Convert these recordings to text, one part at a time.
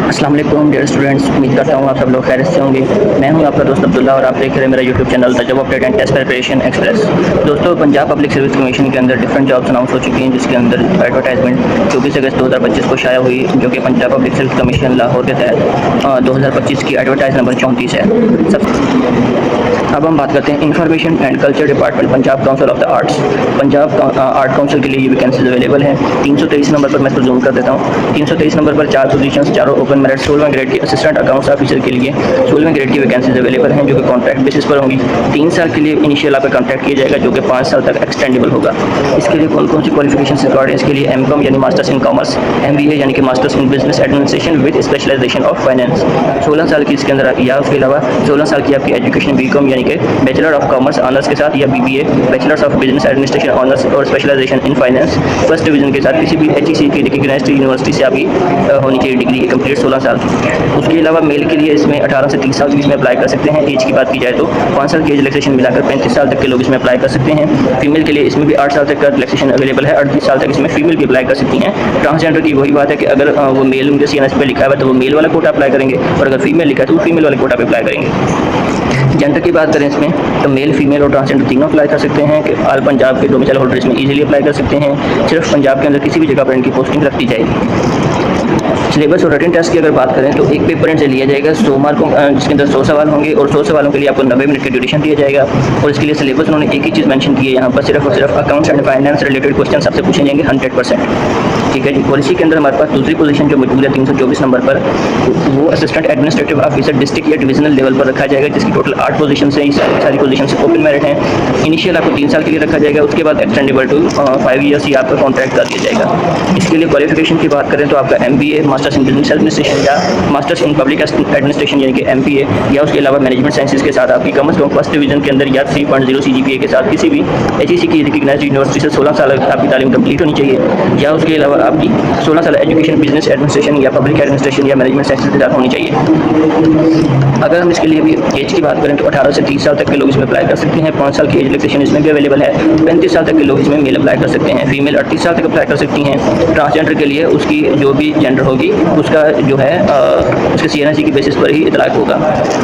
अस्सलाम वालेकुम dear students, उम्मीद करता हूँ आप सब लोग खैरियत से होंगे। मैं हूँ आपका दोस्त अब्दुल्ला और आप देख रहे हैं मेरा YouTube channel the job update and test preparation express. दोस्तों, पंजाब पब्लिक सर्विस कमीशन के अंदर डिफरेंट जॉब्स अनाउंस हो चुकी हैं, जिसके अंदर एडवर्टाइजमेंट 24 अगस्त 2025 को शाया हुई, जो कि Punjab public service commission Lahore के तहत 2025 की एडवर्टाइज नंबर 34 है। अब हम बात करते हैं information and culture department Punjab council of the arts. Punjab art council के लिए ये वैकेंसीज अवेलेबल है। 323 नंबर पर मैं इसको जूम कर देता हूँ। 323 नंबर पर 4 पोजीशंस, चारों ओपन मेरिट। 16वें ग्रेड की असिस्टेंट अकाउंट्स ऑफिसर के लिए 16वें ग्रेड की वैकेंसीज अवेलेबल हैं, जो कि कॉन्ट्रैक्ट बेसिस पर होंगी। 3 साल के लिए इनिशियल आपका कॉन्ट्रैक्ट किया जाएगा, जो कि 5 साल तक एक्सटेंडेबल होगा। इसके लिए कौन कौन सी क्वालिफिकेशन रिक्वायर्ड है? इसके लिए एमकॉम यानी मास्टर्स इन कॉमर्स, एमबीए यानी कि masters in business administration with specialisation of finance. 16 साल की इसके अंदर, या उसके अलावा 16 साल की आपकी एजुकेशन बीकॉम यानी कि बैचलर ऑफ कॉमर्स ऑनर्स के साथ, या BBA bachelors of business administration honours और specialisation in finance first division के साथ किसी भी एचईसी की रिकग्नाइज्ड यूनिवर्सिटी से आपकी होनी चाहिए डिग्री कंप्लीट 16 साल की। उसके अलावा मेल के लिए इसमें 18 से 30 साल के बीच में अप्लाई कर सकते हैं। एज की बात की जाए तो 5 साल की एज रिलैक्सेशन मिलाकर 35 साल तक के लोग इसमें अप्लाई कर सकते हैं। फीमेल के लिए इसमें भी 8 साल तक का रिलैक्सेशन अवेलेबल है। 38 साल तक इसमें फीमेल भी अप्लाई कर सकती हैं। ट्रांसजेंडर की वही बात है कि अगर वो मेल उनके सीएनएस पे लिखा है तो वो मेल वाला कोटा अप्लाई करेंगे, और अगर फीमेल लिखा है तो वो फीमेल वाले कोटा पे अप्लाई करेंगे। जेंडर की बात करें इसमें तो मेल, फीमेल और ट्रांसजेंडर तीनों अप्लाई कर सकते हैं कि ऑल पंजाब के डोमिसाइल होल्डर इसमें इजीली अप्लाई कर सकते हैं। सिर्फ पंजाब के अंदर किसी भी जगह पर इनकी पोस्टिंग रखी जाएगी। सिलेबस और रिटन टेस्ट की अगर बात करें तो एक पेपर से लिया जाएगा 100 मार्कों, जिसके अंदर 100 सवाल होंगे, और 100 सवालों के लिए आपको 90 मिनट का ड्यूरेशन दिया जाएगा। और इसके लिए सिलेबस उन्होंने एक ही चीज़ मेंशन की है यहाँ पर, सिर्फ और सिर्फ accounts and finance related question आपसे पूछे जाएंगे 100%। ठीक है जी। पॉलिसी के अंदर हमारे पास दूसरी पोजीशन जो मौजूद है 324 नंबर पर, वो असिस्टेंट एडमिनिस्ट्रेटिव ऑफिसर डिस्ट्रिक्ट या डिविजनल लेवल पर रखा जाएगा, जिसकी टोटल 8 पोजीशन है। सारी पोजीशन से ओपन मेरिट है। इनिशियल आपको 3 साल के लिए रखा जाएगा, उसके बाद एक्सटेंडेबल टू 5 ईयर्स ही आपका कॉन्ट्रैक्ट कर दिया जाएगा। इसके लिए क्वालिफिकेशन की बात करें तो आपका MBA masters in business administration या मास्टर्स इन पब्लिक एडमिनिस्ट्रेशन यानी कि एमपीए, या उसके अलावा मैनेजमेंट साइंसेज के साथ आपकी कम से कम फर्स्ट डिवीजन के अंदर या 3.0 सीजीपीए के साथ किसी भी एचईसी की रिकग्नाइज्ड यूनिवर्सिटी से 16 साल आपकी तालीम कंप्लीट होनी चाहिए, या उसके अलावा आपकी 16 साल एजुकेशन बिजनेस एडमिनिस्ट्रेशन या पब्लिक एडमिनिस्ट्रेशन या मैनेजमेंट साइंसेज के साथ होनी चाहिए। अगर हम इसके लिए भी एज की बात करें तो 18 से 30 साल तक के लोग इसमें अप्लाई कर सकते हैं। 5 साल की एज रिलैक्सेशन इसमें भी अवेलेबल है। 35 साल तक के लोग इसमें मेल अप्लाई कर सकते हैं। फीमेल 38 साल तक अप्लाई कर सकती हैं। ट्रांसजेंडर के लिए उसकी जो भी जेंडर होगी उसका जो है उसके सीएनएससी की बेसिस पर ही इतलाक होगा।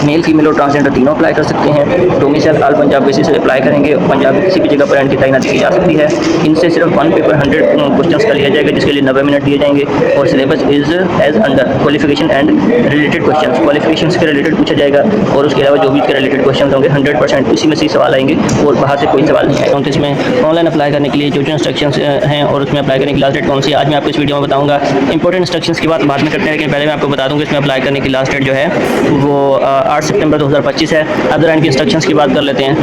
मेल, फीमेल और ट्रांसजेंडर तीनों अप्लाई कर सकते हैं। डोमिसाइल ऑल पंजाब बेसिस से अप्लाई करेंगे। पंजाब में किसी भी जगह पर इनकी तैनाती की जा सकती है। इनसे सिर्फ 1 पेपर 100 क्वेश्चंस का लिया जाएगा, जिसके लिए 90 मिनट दिए जाएंगे। और syllabus is as under qualification and related question, qualification के रिलेटेड पूछा जाएगा, और उसके अलावा जो भी इसके रिलेटेड क्वेश्चन होंगे 100% इसी में से सवाल आएंगे और बाहर से कोई सवाल नहीं आएगा। तो इसमें ऑनलाइन अप्लाई करने के लिए जो इंस्ट्रक्शंस हैं और उसमें अप्लाई करने की लास्ट डेट कौन सी है, आज मैं आपको इस वीडियो में बताऊंगा। इंपॉर्टेंट इंस्ट्रक्शंस की बात बाद में करते हैं, लेकिन पहले मैं आपको बता दूंगा इसमें अप्लाई करने की लास्ट डेट जो है वो 8 सितंबर 2025 है। अदर एंड की इंस्ट्रक्शंस की बात कर लेते हैं।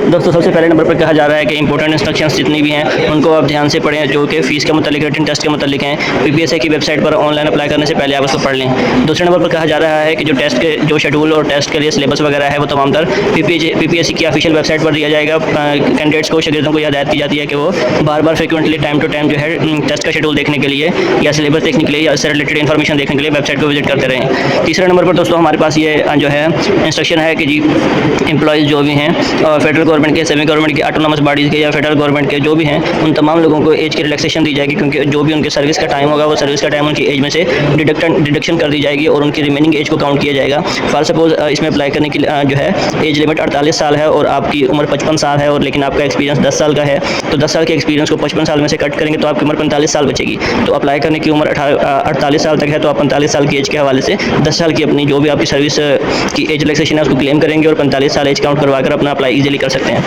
दोस्तों, सबसे पहले नंबर पर कहा जा रहा है कि इंपॉर्टेंट इंस्ट्रक्शंस जितनी भी हैं उनको आप ध्यान से पढ़ें, जो कि फीस के मतलब रिटन टेस्ट के मतलब हैं। पीपीएससी की वेबसाइट पर ऑनलाइन अप्लाई करने से पहले आप उसको पढ़ लें। दूसरे नंबर पर कहा जा रहा है कि जो टेस्ट के जो शेड्यूल और टेस्ट के लिए सिलेबस वगैरह है वो तमाम तर पीपीएससी की ऑफिशियल वेबसाइट पर दिया जाएगा। कैंडिडेट्स को, शागिर्दों को हिदायत की जाती है कि वो बार बार फ्रिक्वेंटली टाइम टू टाइम जो है टेस्ट का शेड्यूल देखने के लिए या सिलेबस देखने के लिए या इससे रिलेटेड इन्फॉर्मेशन देखने के लिए वेबसाइट को विजिट करते रहें। तीसरे नंबर पर दोस्तों हमारे पास ये जो है इंस्ट्रक्शन है कि जी एम्प्लॉयज़ जो भी हैं फेडरल गवर्नमेंट के, सेमी गवर्नमेंट के, ऑटोनॉमस बॉडीज़ के या फेडरल गवर्नमेंट के जो भी हैं, उन तमाम लोगों को एज की रिलैक्सेशन दी जाएगी, क्योंकि जो भी उनके सर्विस का टाइम होगा वो सर्विस का टाइम उनकी एज में से डिडक्शन कर दी जाएगी और उनकी रिमेनिंग एज को काउंट किया जाएगा। फॉर सपोज इसमें अप्लाई करने की जो है एज लिमिट 48 साल है और आपकी उम्र 55 साल है, और लेकिन आपका एक्सपीरियंस 10 साल का है, तो 10 साल के एक्सपीरियंस को 55 साल में से कट करेंगे तो आपकी उम्र 45 साल बचेगी। तो अप्लाई करने की उम्र 48 साल तक है, तो आप 45 साल की एज के हवाले से 10 साल की अपनी जो भी आपकी सर्विस की एज रिलैक्सेशन है उसको क्लेम करेंगे और 45 साल एज काउंट करवा कर अपना अप्लाई ईजिली कर सकते हैं।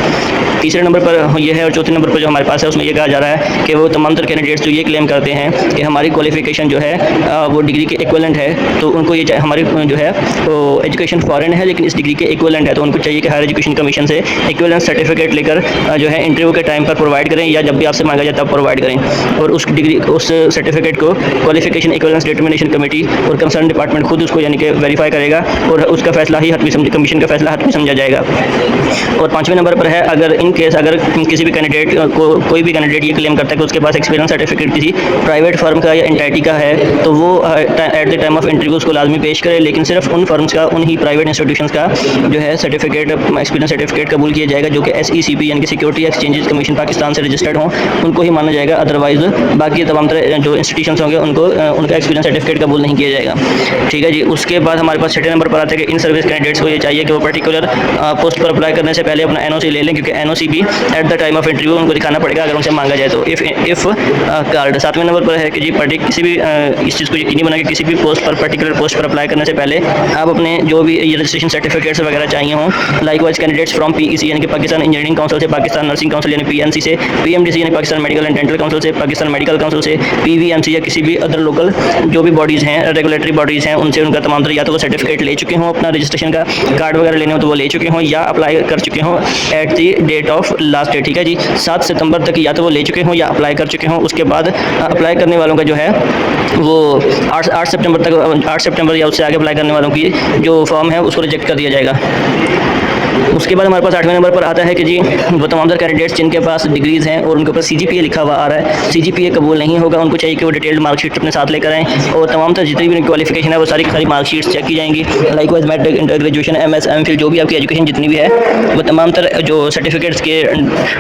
तीसरे नंबर पर यह है, और चौथे नंबर पर जो हमारे पास है उसमें यह कहा जा रहा है कि वो तमाम तर कैंडिडेट्स जो ये क्लेम करते हैं कि हमारी क्वालिफिकेशन जो है वो डिग्री के इक्विवेलेंट है, तो उनको ये हमारी जो है वो एजुकेशन फॉरेन है लेकिन इस डिग्री के इक्विवेलेंट है, तो उनको चाहिए कि हायर एजुकेशन कमीशन से इक्विवेलेंट सर्टिफिकेट लेकर जो है इंटरव्यू के टाइम पर प्रोवाइड करें, या जब भी आपसे मांगा जाए तब प्रोवाइड करें। और उस डिग्री उस सर्टिफिकेट को क्वालिफिकेशन इक्विवेलेंस डिटर्मिनेशन कमेटी और कंसर्न डिपार्टमेंट खुद उसको यानी कि वेरीफाई करेगा और उसका फैसला ही हतमी कमीशन का फैसला हतमी समझा जाएगा। और 5वें नंबर पर है अगर इन केस अगर किसी भी कैंडिडेट को कोई भी कैंडिडेट ये क्लेम करता है कि उसके पास एक्सपीरियंस सर्टिफिकेट किसी प्राइवेट फर्म का या एंटिटी का है, तो वो at the time of interview उसको लाजमी पेश करे, लेकिन सिर्फ उन फर्म्स का, उन ही प्राइवेट इंस्टीट्यूशंस का जो है सर्टिफिकेट, एक्सपीरियंस सर्टिफिकेट कबूल किया जाएगा जो कि SECP यानी कि सिक्योरिटी एक्सचेंजेस कमीशन पाकिस्तान से रजिस्टर्ड हों, उनको ही माना जाएगा। अदरवाइज बाकी तमाम तरह जो इंस्टीट्यूशंस होंगे उनको उनका एक्सपीरियंस सर्टिफिकेट कबूल नहीं किया जाएगा। ठीक है जी। उसके बाद हमारे पास 6 नंबर पर आता है कि इन सर्विस कैंडिडेट्स को ये चाहिए कि वो पर्टिकुलर पोस्ट पर अप्लाई करने से पहले अपना NOC ले लें, क्योंकि NOC भी at the time of interview उनको दिखाना पड़ेगा अगर उनसे मांगा जाए तो। इफ़ कार्ड 7वें नंबर पर है कि जी किसी भी इस चीज़ को यकीनी बना कि किसी भी पोस्ट पर, पर्टिकुलर पोस्ट पर अप्लाई करने से पहले आप अपने जो भी रजिस्ट्रेशन सर्टिफिकेट्स वगैरह चाहिए हों, लाइकवाइज कैंडिडेट्स फ्रॉम PEC यानी कि पाकिस्तान इंजीनियरिंग काउंसिल से, पाकिस्तान नर्सिंग काउंसिल यानी PNC से, PMDC यानी Pakistan medical and dental council से, पाकिस्तान मेडिकल काउंसिल से, PVMC या किसी भी अदर लोकल जो भी बॉडीज़ हैं, रेगुलेटरी बॉडीज़ हैं, उनसे उनका तमाम तरह या तो वो सर्टिफिकेट ले चुके हों, अपना रजिस्ट्रेशन का कार्ड वगैरह लेने हो तो वो ले चुके हों, या अप्लाई कर चुके हों at the date of last date. ठीक है जी। 7 सितंबर तक या तो वो ले चुके हों या अप्लाई कर चुके हों। उसके बाद अप्लाई करने वालों का जो है वो 8 सितंबर तक, 8 सितंबर या उससे आगे अप्लाई करने वालों की जो फॉर्म है उसको रिजेक्ट कर दिया जाएगा। उसके बाद हमारे पास 8वें नंबर पर आता है कि जी वो तमाम कैंडिडेट्स जिनके पास डिग्रीज़ हैं और उनके ऊपर CGPA लिखा हुआ आ रहा है, CGPA कबूल नहीं होगा, उनको चाहिए कि वो डिटेल्ड मार्कशीट अपने साथ लेकर आएँ, और तमाम तरह जितनी भी उनकी क्वालिफिकेशन है वो सारी की सारी मार्कशीट्स चेक की जाएंगी। Likewise matric, inter graduation, MS, MPhil जो भी आपकी एजुकेशन जितनी भी है वो तमाम तरह जो सर्टिफिकेट्स के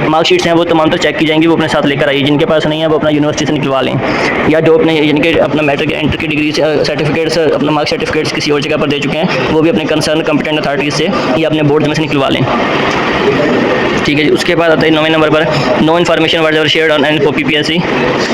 मार्कशीट्स हैं वो तमाम तरह चेक की जाएंगी, वो अपने साथ लेकर आइए। जिनके पास नहीं है वो अपना यूनिवर्सिटी से निकलवा लें, या जो अपने यानी कि अपना मैट्रिक इंटर की डिग्री सर्टिफिकेट्स, अपना मार्क सर्टिफिकेट्स किसी और जगह पर दे चुके हैं, वो भी अपने कंसर्न कॉम्पिटेंट अथॉरिटीज़ से या अपने बोर्ड में से निकलवा लें। ठीक है जी। उसके बाद आता है 9वें नंबर पर no information whatever shared on and for PPSC।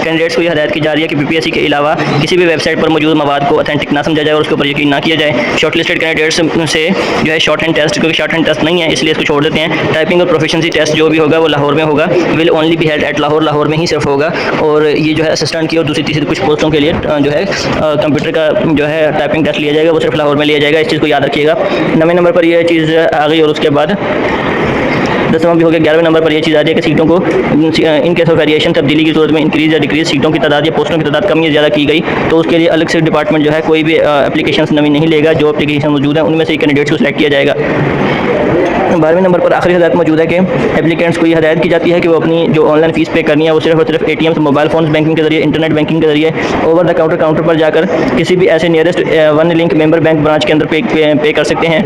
Candidates को यह हदायत की जा रही है कि PPSC के अलावा किसी भी वेबसाइट पर मौजूद मवाद को ऑथेंटिक ना समझा जाए और उसके ऊपर यकीन ना किया जाए। शॉर्टलिस्टेड कैंडिडेट्स से जो है शॉर्ट हैंड टेस्ट, क्योंकि शॉर्ट हैंड टेस्ट नहीं है इसलिए इसको छोड़ देते हैं। टाइपिंग और प्रोफिशिएंसी टेस्ट जो भी होगा वो लाहौर में होगा, will only be held at Lahore, Lahore में ही सिर्फ होगा। और ये जो है असिस्टेंट की और दूसरी तीसरी कुछ पोस्टों के लिए जो है कंप्यूटर का जो है टाइपिंग टेस्ट लिया जाएगा, वो सिर्फ लाहौर में लिया जाएगा, इस चीज़ को याद रखिएगा। 9वें नंबर पर यह चीज़ आ गई। और उसके बाद 10वां भी हो गया। 11वें नंबर पर यह चीज़ आ रही है कि सीटों को इन केस ऑफ वेरिएशन, तब्दीली की सूरत में इंक्रीज या डिक्रीज सीटों की तादाद या पोस्टों की तादाद कम या ज़्यादा की गई तो उसके लिए अलग से डिपार्टमेंट जो है कोई भी एप्लीकेशन नवी नहीं लेगा। जो एप्लीकेशन मौजूद है उनमें से कैंडिडेट्स को सिलेक्ट किया जाएगा। 12वें नंबर पर आखिरी हदायत मौजूद है कि एप्लीकेंट्स को ये हदायत की जाती है कि वो अपनी जो ऑनलाइन फ़ीस पे करनी है वो सिर्फ और सिर्फ ATM, मोबाइल फ़ोन बैंकिंग के जरिए, इंटरनेट बैंकिंग के जरिए, ओवर द काउंटर पर जाकर किसी भी ऐसे nearest one link member bank branch के अंदर पे कर सकते हैं।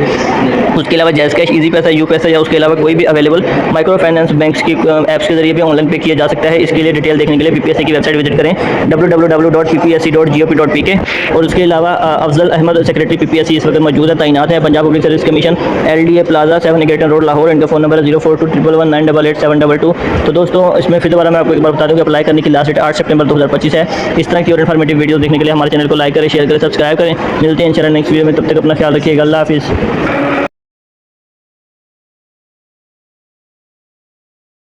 उसके अलावा जैज़ कैश, ईजी पैसा, यू पैसा या उसके अलावा कोई भी अवेलेबल माइक्रो फाइनेंस बैंक्स की ऐप्स के जरिए भी ऑनलाइन पे किया जा सकता है। इसके लिए डिटेल देखने के लिए PPSC की वेबसाइट विजिट करें www.ppsc.gop.pk। और उसके अलावा अफजल अहमद सेक्रेटरी PPSC इस वक्त मौजूद है, तैनात है Punjab public service commission, LDA plaza 7 Egerton road Lahore. इनका फ़ोन नंबर है 042119888722। तो दोस्तों इसमें फिर दोबारा मैं आपको एक बार बता दूं कि अप्लाई करने की लास्ट डेट 8 सितंबर 2025 है। इस तरह की और इन्फॉर्मेटिव वीडियो देखने के लिए हमारे चैनल को लाइक करें, शेयर करें, सब्सक्राइब करें। मिलते हैं इंशाल्लाह नेक्स्ट वीडियो में, तब तक अपना ख्याल रखिएगा। अल्लाह हाफिज़।